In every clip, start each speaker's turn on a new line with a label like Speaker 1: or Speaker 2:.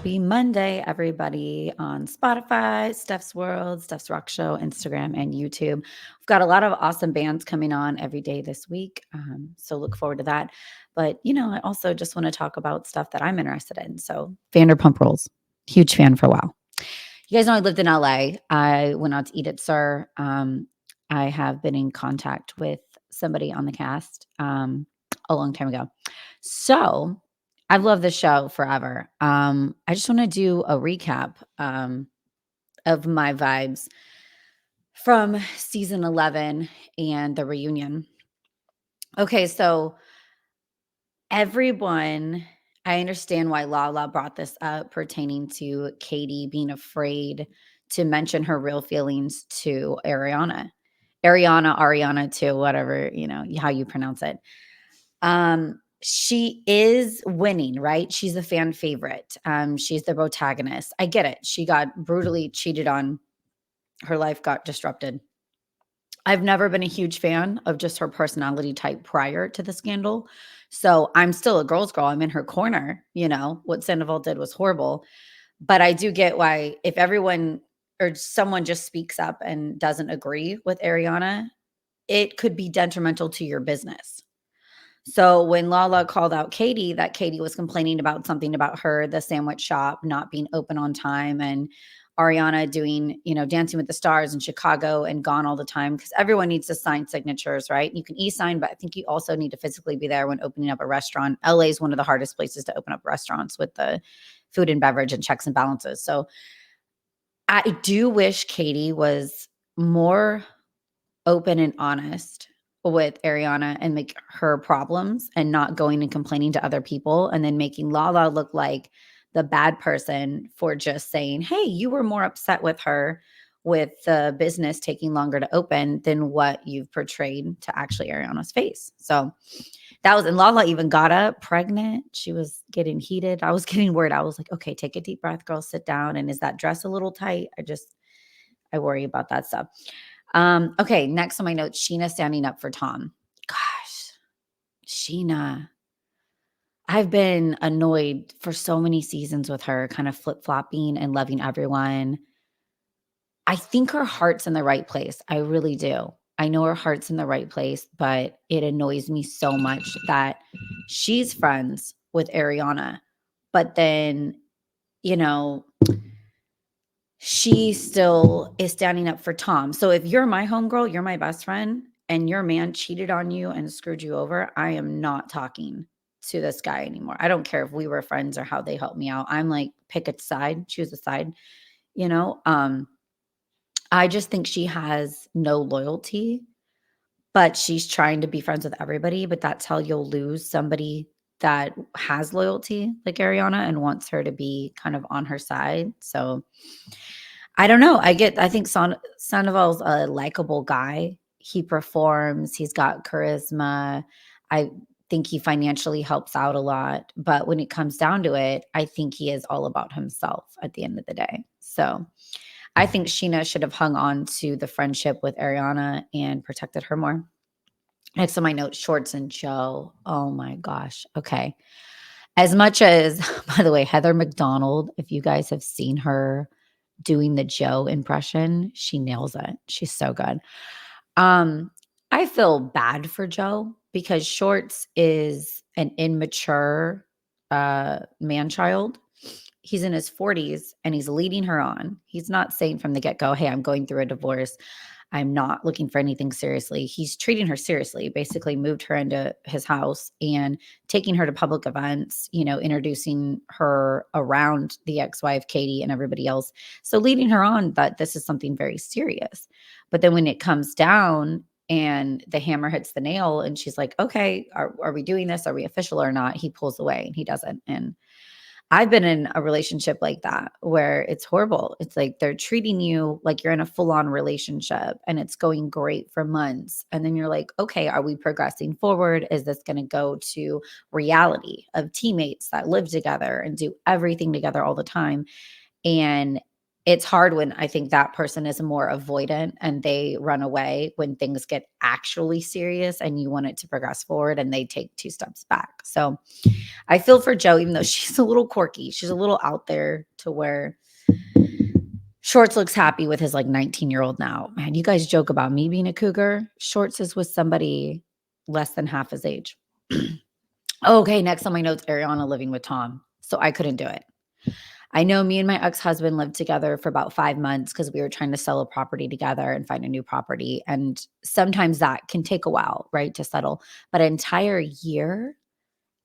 Speaker 1: Happy Monday, everybody, on Spotify, Steph's World, Steph's Rock Show, Instagram, and YouTube. We've got a lot of awesome bands coming on every day this week. So look forward to that. But, I also just want to talk about stuff that I'm interested in. So Vanderpump Rules, huge fan for a while. You guys know I lived in LA. I went out to eat at Sir. I have been in contact with somebody on the cast a long time ago. So I've loved this show forever. I just want to do a recap of my vibes from season 11 and the reunion. Okay, so everyone, I understand why Lala brought this up pertaining to Katie being afraid to mention her real feelings to Ariana too, whatever, how you pronounce it. She is winning, right? She's a fan favorite. She's the protagonist. I get it. She got brutally cheated on. Her life got disrupted. I've never been a huge fan of just her personality type prior to the scandal. So I'm still a girl's girl. I'm in her corner. What Sandoval did was horrible. But I do get why if everyone or someone just speaks up and doesn't agree with Ariana, it could be detrimental to your business. So when Lala called out Katie, that Katie was complaining about something about her, the sandwich shop not being open on time, and Ariana doing, Dancing with the Stars in Chicago and gone all the time because everyone needs to sign signatures, right? You can e-sign, but I think you also need to physically be there when opening up a restaurant. LA is one of the hardest places to open up restaurants with the food and beverage and checks and balances. So I do wish Katie was more open and honest with Ariana and make her problems and not going and complaining to other people and then making Lala look like the bad person for just saying, hey, you were more upset with her with the business taking longer to open than what you've portrayed to actually Ariana's face. So that was, and Lala even got up pregnant. She was getting heated. I was getting worried. I was like, okay, take a deep breath, girl, sit down. And is that dress a little tight? I worry about that stuff. Okay, next on my notes, Sheena standing up for Tom. Gosh, Sheena. I've been annoyed for so many seasons with her, kind of flip-flopping and loving everyone. I think her heart's in the right place. I really do. I know her heart's in the right place, but it annoys me so much that she's friends with Ariana, but then, you know, she still is standing up for Tom. So if you're my homegirl, you're my best friend, and your man cheated on you and screwed you over, I am not talking to this guy anymore. I don't care if we were friends or how they helped me out. I'm like, pick a side, choose a side, you know? I just think she has no loyalty, but she's trying to be friends with everybody. But that's how you'll lose somebody that has loyalty like Ariana and wants her to be kind of on her side. So I don't know. I think Sandoval's a likable guy. He performs, he's got charisma. I think he financially helps out a lot. But when it comes down to it, I think he is all about himself at the end of the day. So I think Sheena should have hung on to the friendship with Ariana and protected her more. Next on my note, Shorts and Joe. Oh my gosh. Okay. As much as, by the way, Heather McDonald, if you guys have seen her doing the Joe impression, she nails it. She's so good. I feel bad for Joe because Shorts is an immature man child. He's in his 40s and he's leading her on. He's not saying from the get-go, hey, I'm going through a divorce. I'm not looking for anything seriously. He's treating her seriously, basically moved her into his house and taking her to public events, introducing her around the ex-wife, Katie, and everybody else. So leading her on that this is something very serious. But then when it comes down and the hammer hits the nail and she's like, okay, are we doing this? Are we official or not? He pulls away and he doesn't. And I've been in a relationship like that where it's horrible. It's like they're treating you like you're in a full-on relationship and it's going great for months. And then you're like, okay, are we progressing forward? Is this going to go to reality of teammates that live together and do everything together all the time? And it's hard when I think that person is more avoidant and they run away when things get actually serious and you want it to progress forward and they take 2 steps back. So, I feel for Jo, even though she's a little quirky. She's a little out there to where Shorts looks happy with his, like, 19-year-old now. Man, you guys joke about me being a cougar. Shorts is with somebody less than half his age. Okay, next on my notes, Ariana living with Tom. So I couldn't do it. I know me and my ex-husband lived together for about 5 months because we were trying to sell a property together and find a new property, and sometimes that can take a while, right, to settle. But an entire year,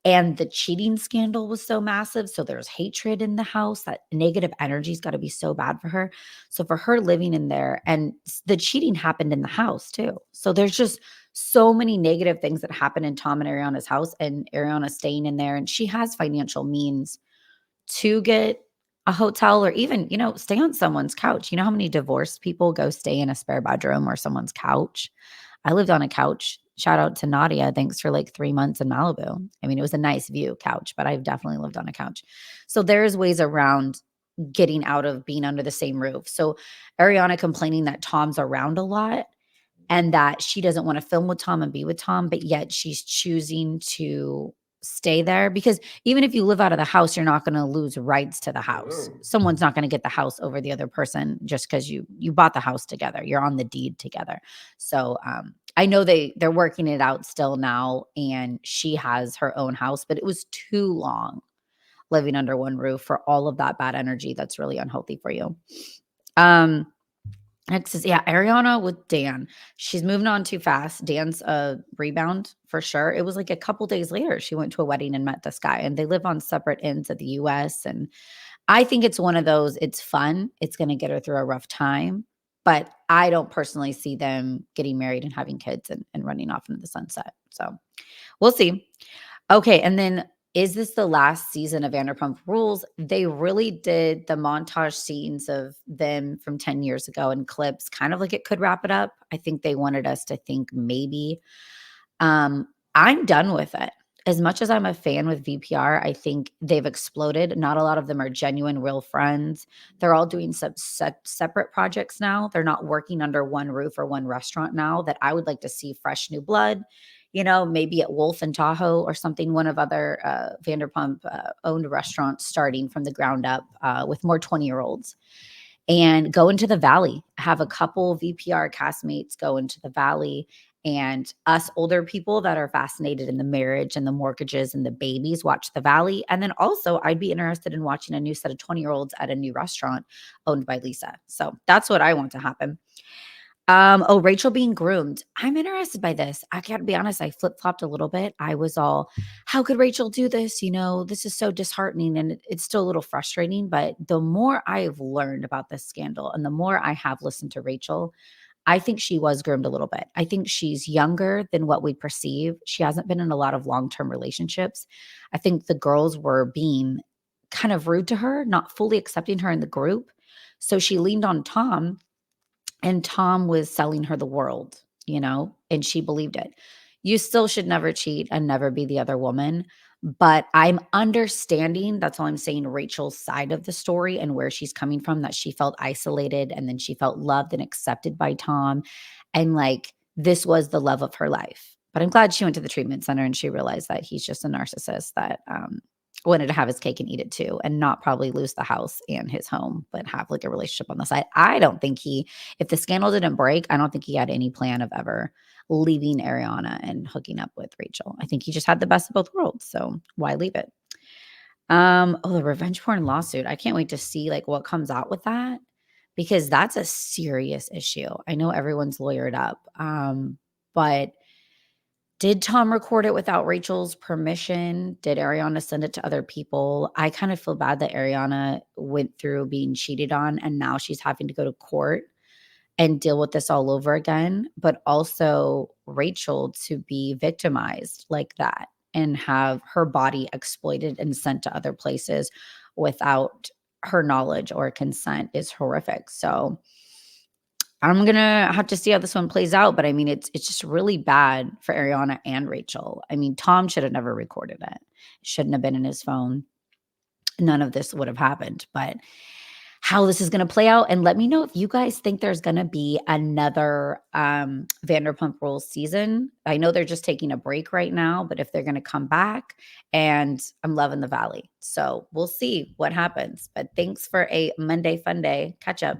Speaker 1: and the cheating scandal was so massive, so there's hatred in the house, that negative energy's gotta be so bad for her. So for her living in there, and the cheating happened in the house too. So there's just so many negative things that happen in Tom and Ariana's house, and Ariana staying in there, and she has financial means to get a hotel or even, stay on someone's couch. You know how many divorced people go stay in a spare bedroom or someone's couch? I lived on a couch. Shout out to Nadia. Thanks for like 3 months in Malibu. I mean, it was a nice view couch, but I've definitely lived on a couch. So there's ways around getting out of being under the same roof. So Ariana complaining that Tom's around a lot and that she doesn't want to film with Tom and be with Tom, but yet she's choosing to stay there because even if you live out of the house, you're not going to lose rights to the house. Someone's not going to get the house over the other person just because you bought the house together. You're on the deed together. So I know they're working it out still now, and she has her own house, but it was too long living under one roof for all of that bad energy that's really unhealthy for you. Next is, yeah, Ariana with Dan. She's moving on too fast. Dan's a rebound for sure. It was like a couple days later, she went to a wedding and met this guy, and they live on separate ends of the US. And I think it's one of those, it's fun. It's going to get her through a rough time. But I don't personally see them getting married and having kids and running off into the sunset. So we'll see. Okay, and then is this the last season of Vanderpump Rules? They really did the montage scenes of them from 10 years ago and clips, kind of like it could wrap it up. I think they wanted us to think maybe. I'm done with it. As much as I'm a fan with VPR, I think they've exploded. Not a lot of them are genuine, real friends. They're all doing separate projects now. They're not working under one roof or one restaurant now. That I would like to see fresh new blood. Maybe at Wolf and Tahoe or something, one of other Vanderpump owned restaurants starting from the ground up with more 20-year-olds and go into the valley, have a couple VPR castmates go into the valley, and us older people that are fascinated in the marriage and the mortgages and the babies watch the valley. And then also I'd be interested in watching a new set of 20-year-olds at a new restaurant owned by Lisa. So that's what I want to happen. Rachel being groomed. I'm interested by this. I gotta be honest, I flip-flopped a little bit. I was all, how could Rachel do this? This is so disheartening, and it's still a little frustrating. But the more I've learned about this scandal and the more I have listened to Rachel, I think she was groomed a little bit. I think she's younger than what we perceive. She hasn't been in a lot of long-term relationships. I think the girls were being kind of rude to her, not fully accepting her in the group. So she leaned on Tom, and Tom was selling her the world, and she believed it. You still should never cheat and never be the other woman. But I'm understanding, that's all I'm saying, Rachel's side of the story and where she's coming from, that she felt isolated and then she felt loved and accepted by Tom. And like, this was the love of her life. But I'm glad she went to the treatment center and she realized that he's just a narcissist that wanted to have his cake and eat it too, and not probably lose the house and his home, but have like a relationship on the side. I don't think if the scandal didn't break, I don't think he had any plan of ever leaving Ariana and hooking up with Rachel. I think he just had the best of both worlds. So why leave it? The revenge porn lawsuit. I can't wait to see like what comes out with that, because that's a serious issue. I know everyone's lawyered up. But did Tom record it without Rachel's permission? Did Ariana send it to other people? I kind of feel bad that Ariana went through being cheated on and now she's having to go to court and deal with this all over again, but also Rachel to be victimized like that and have her body exploited and sent to other places without her knowledge or consent is horrific. So I'm gonna have to see how this one plays out, but I mean, it's just really bad for Ariana and Rachel. I mean, Tom should have never recorded it. It shouldn't have been in his phone. None of this would have happened. But how this is going to play out. And let me know if you guys think there's going to be another Vanderpump Rules season. I know they're just taking a break right now, but if they're going to come back, and I'm loving the Valley. So we'll see what happens. But thanks for a Monday Fun Day catch up.